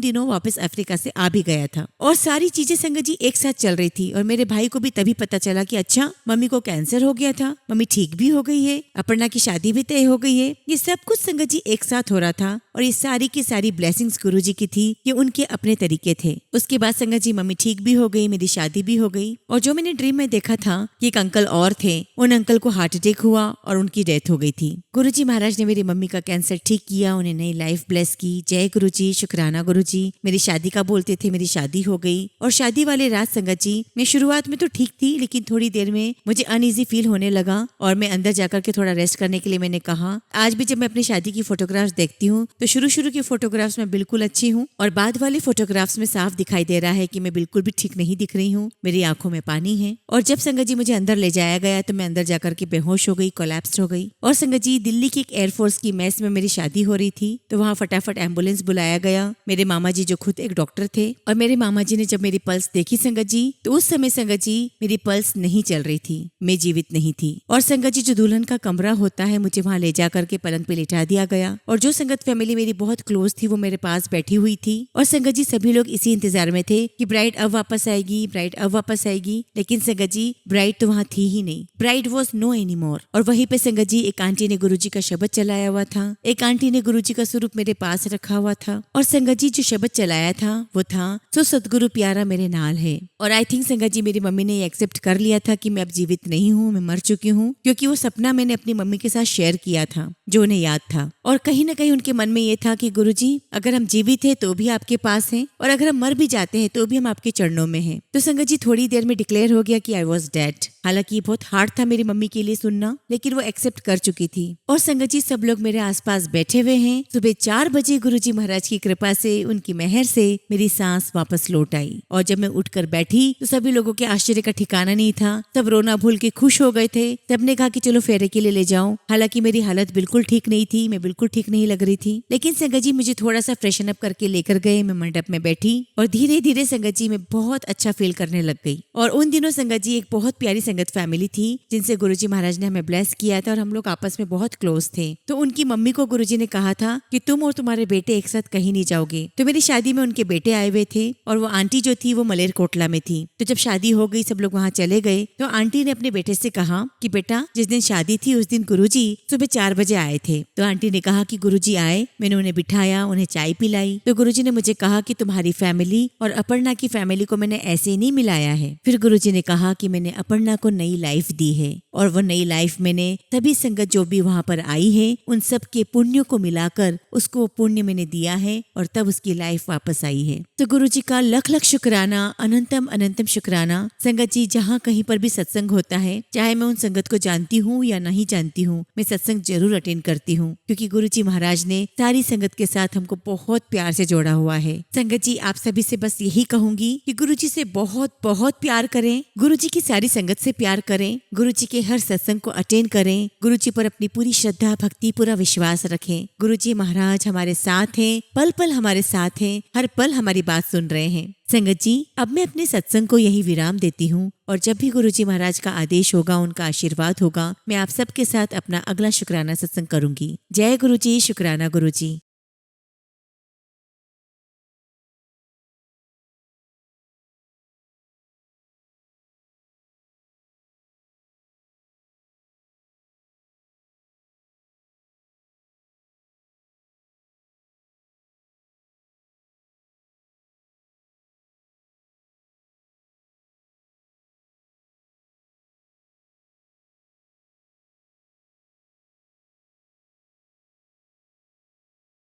[SPEAKER 1] दिनों वापस अफ्रीका से आ भी गया था, और सारी चीजें संगत जी एक साथ चल रही थी। और मेरे भाई को भी तभी पता चला कि अच्छा, मम्मी को कैंसर हो गया था, मम्मी ठीक भी हो गई है, अपर्णा की शादी भी तय हो गई है। ये सब कुछ संगत जी एक साथ हो रहा था, और ये सारी की सारी ब्लेसिंग्स गुरुजी की थी, ये उनके अपने तरीके थे। उसके बाद संगत जी, मम्मी ठीक भी हो गई, मेरी शादी भी हो गई, और जो मैंने ड्रीम में देखा था कि एक अंकल और थे, उन अंकल को हार्ट अटैक हुआ और उनकी डेथ हो गई थी। गुरुजी महाराज ने मेरी मम्मी का कैंसर ठीक किया, उन्हें नई लाइफ ब्लेस की। जय गुरुजी, शुक्राना गुरुजी। मेरी शादी का बोलते थे, मेरी शादी हो गई। और शादी वाले रात संगत जी, मैं शुरुआत में तो ठीक थी, लेकिन थोड़ी देर में मुझे अनईजी फील होने लगा, और मैं अंदर जाकर के थोड़ा रेस्ट करने के लिए मैंने कहा। आज भी जब मैं अपनी शादी की फोटोग्राफ्स देखती हूँ तो शुरू की फोटोग्राफ्स में बिल्कुल अच्छी हूँ, और बाद वाली फोटोग्राफ्स में साफ दिखाई दे रहा है कि मैं बिल्कुल भी ठीक नहीं दिख रही हूँ, मेरी आंखों में पानी है। और जब संगत जी मुझे अंदर ले जाया गया तो मैं अंदर जाकर के बेहोश हो गई, कोलैप्स हो गई। और संगत जी, दिल्ली की एक एयरफोर्स की मेस में मेरी शादी हो रही थी, तो वहाँ फटाफट एम्बुलेंस बुलाया गया। मेरे मामा जी जो खुद एक डॉक्टर थे, और मेरे मामा जी ने जब मेरी पल्स देखी संगत जी, तो उस समय संगत जी मेरी पल्स नहीं चल रही थी, मैं जीवित नहीं थी। और संगत जी, जो दुल्हन का कमरा होता है, मुझे वहाँ ले जाकर के पलंग पे लेटा दिया गया, और जो संगत फैमिली मेरी बहुत क्लोज थी वो मेरे पास बैठी हुई थी। और संगत जी, सभी लोग इसी इंतजार में थे कि ब्राइड अब वापस आएगी, ब्राइड अब वापस आएगी। लेकिन संगत जी, ब्राइड तो वहाँ थी ही नहीं, bride was no any more. और वहीं पे संगत जी, एक आंटी ने गुरुजी का शब्द चलाया हुआ था, एक आंटी ने गुरुजी का स्वरूप मेरे पास रखा हुआ था। और संगत जी, जो शब्द चलाया था वो था, सो सतगुरु प्यारा मेरे नाल है। और आई थिंक संगत जी, मेरी मम्मी ने एक्सेप्ट कर लिया था कि मैं अब जीवित नहीं हूँ, मैं मर चुकी हूँ, क्योंकि वो सपना मैंने अपनी मम्मी के साथ शेयर किया था जो उन्हें याद था। और कहीं ना कहीं उनके मन में ये था कि गुरुजी, अगर हम जीवित हैं तो भी आपके पास हैं, और अगर हम मर भी जाते हैं तो भी हम आपके चरणों में हैं। तो संगत जी, थोड़ी देर में डिक्लेयर हो गया कि आई वॉज डेड। हालांकि बहुत हार्ड था मेरी मम्मी के लिए सुनना, लेकिन वो एक्सेप्ट कर चुकी थी। और संगत जी, सब लोग मेरे आसपास बैठे हुए हैं। सुबह 4 बजे गुरुजी महाराज की कृपा से, उनकी मेहर से मेरी सांस वापस लौट आई। और जब मैं उठकर बैठी तो सभी लोगों के आश्चर्य का ठिकाना नहीं था, सब रोना भूल के खुश हो गए थे। सबने कहा कि चलो फेरे के लिए ले जाओ। हालांकि मेरी हालत बिल्कुल ठीक नहीं थी, मैं बिल्कुल ठीक नहीं लग रही थी, लेकिन संगत जी मुझे थोड़ा सा फ्रेशन अप करके लेकर गए। मैं मंडप में बैठी और धीरे धीरे संगत जी मैं बहुत अच्छा फील करने लग गई। और उन दिनों संगत जी एक बहुत प्यारी संगत फैमिली थी जिनसे गुरुजी महाराज ने हमें ब्लेस किया था, और हम लोग आपस में बहुत क्लोज थे। तो उनकी मम्मी को गुरुजी ने कहा था कि तुम और तुम्हारे बेटे एक साथ कहीं नहीं जाओगे। तो मेरी शादी में उनके बेटे आए हुए थे, और वो आंटी जो थी वो मलेरकोटला में थी। तो जब शादी हो गई, सब लोग वहाँ चले गए, तो आंटी ने अपने बेटे से कहा कि बेटा, जिस दिन शादी थी उस दिन गुरुजी सुबह 4 बजे आए थे। तो आंटी ने कहा कि गुरुजी आए, मैंने उन्हें बिठाया, उन्हें चाय पिलाई। तो गुरुजी ने मुझे कहा कि तुम्हारी फैमिली और अपर्णा की फैमिली को मैंने ऐसे नहीं मिलाया है। फिर गुरुजी ने कहा कि मैंने अपर्णा को नई लाइफ दी है, और वो नई लाइफ मैंने तभी संगत जो भी वहाँ पर आई है उन सब के पुण्यों को मिलाकर उसको पुण्य मैंने दिया है और तब उसकी लाइफ वापस आई है। तो गुरुजी का लख लख शुक्राना, अनंतम अनंतम शुक्राना। संगत जी, जहाँ कहीं पर भी सत्संग होता है, चाहे मैं उन संगत को जानती हूँ या नहीं जानती हूँ, मैं सत्संग जरूर अटेंड करती हूँ, क्योंकि गुरुजी महाराज ने सारी संगत के साथ हमको बहुत प्यार से जोड़ा हुआ है। संगत जी, आप सभी से बस यही कहूंगी कि गुरुजी से बहुत बहुत प्यार करें, गुरुजी की सारी संगत से प्यार करें, गुरुजी के हर सत्संग को अटेंड करें, गुरुजी पर अपनी पूरी श्रद्धा भक्ति पूरा विश्वास रखें। गुरुजी महाराज हमारे साथ हैं, पल पल हमारे साथ हैं, हर पल हमारी बात सुन रहे हैं। संगत जी, अब मैं अपने सत्संग को यही विराम देती हूँ और जब भी गुरुजी महाराज का आदेश होगा, उनका आशीर्वाद होगा, मैं आप सबके साथ अपना अगला शुक्राना सत्संग करूंगी। जय गुरुजी, शुक्राना गुरुजी।